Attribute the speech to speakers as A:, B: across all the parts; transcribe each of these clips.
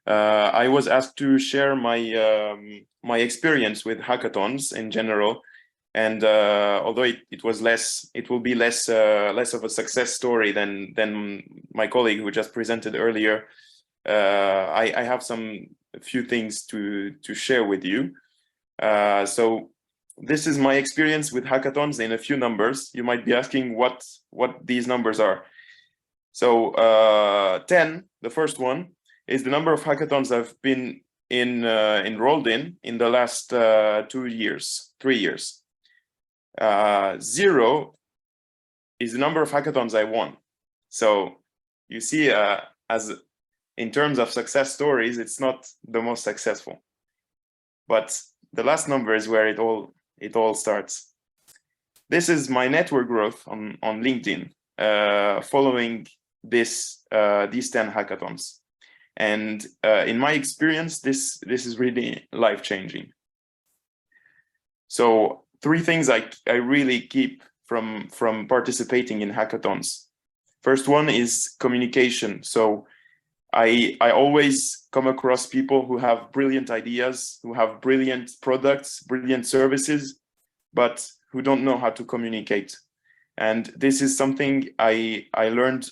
A: I was asked to share my experience with hackathons in general, and although it will be less of a success story than my colleague who just presented earlier. I have a few things to share with you. So this is my experience with hackathons in a few numbers. You might be asking what these numbers are. So 10, the first one, is the number of hackathons I've been enrolled in the last 3 years. 0 is the number of hackathons I won. So you see, as in terms of success stories, it's not the most successful. But the last number is where it all starts. This is my network growth on LinkedIn following these 10 hackathons. And in my experience, this is really life-changing. So 3 things I really keep from participating in hackathons. First one is communication. So I always come across people who have brilliant ideas, who have brilliant products, brilliant services, but who don't know how to communicate. And this is something I learned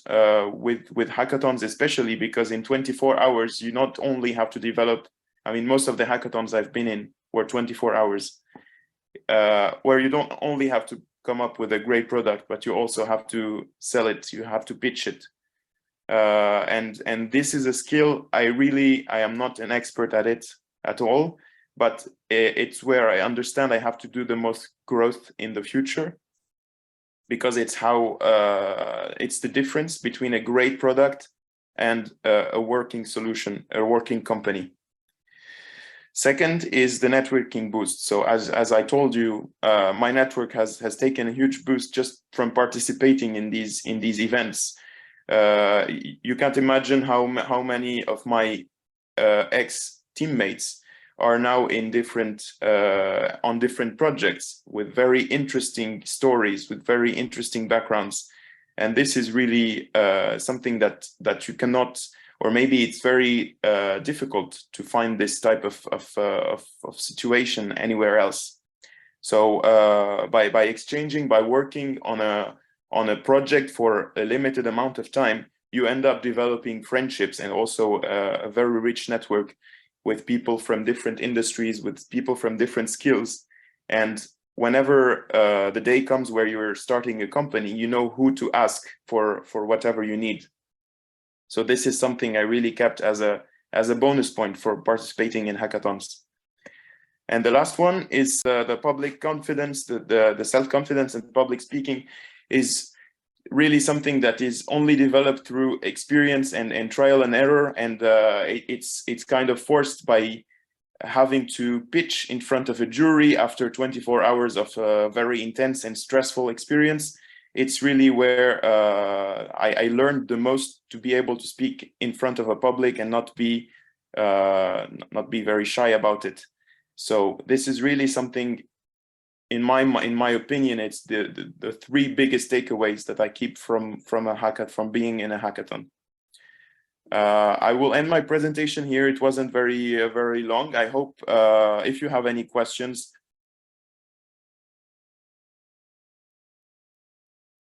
A: with hackathons, especially because in 24 hours, you not only have to develop, I mean, most of the hackathons I've been in were 24 hours, where you don't only have to come up with a great product, but you also have to sell it, you have to pitch it. And this is a skill I am not an expert at it at all, but it's where I understand I have to do the most growth in the future, because it's how it's the difference between a great product and a working solution, a working company. Second is the networking boost. So as I told you, my network has taken a huge boost just from participating in these events. You can't imagine how many of my ex-teammates are now in on different projects with very interesting stories, with very interesting backgrounds. And this is really something that you cannot, or maybe it's very difficult to find this type of situation anywhere else. So by exchanging, by working on a project for a limited amount of time, you end up developing friendships and also a very rich network with people from different industries, with people from different skills. And whenever the day comes where you're starting a company, you know who to ask for whatever you need. So this is something I really kept as a bonus point for participating in hackathons. And the last one is the public confidence, the self-confidence and public speaking is really something that is only developed through experience and trial and error. And it's kind of forced by having to pitch in front of a jury after 24 hours of a very intense and stressful experience. It's really where I learned the most to be able to speak in front of a public and not be very shy about it. So this is really something, in my opinion, it's the 3 biggest takeaways that I keep from being in a hackathon. I will end my presentation here. It wasn't very long. I hope if you have any questions,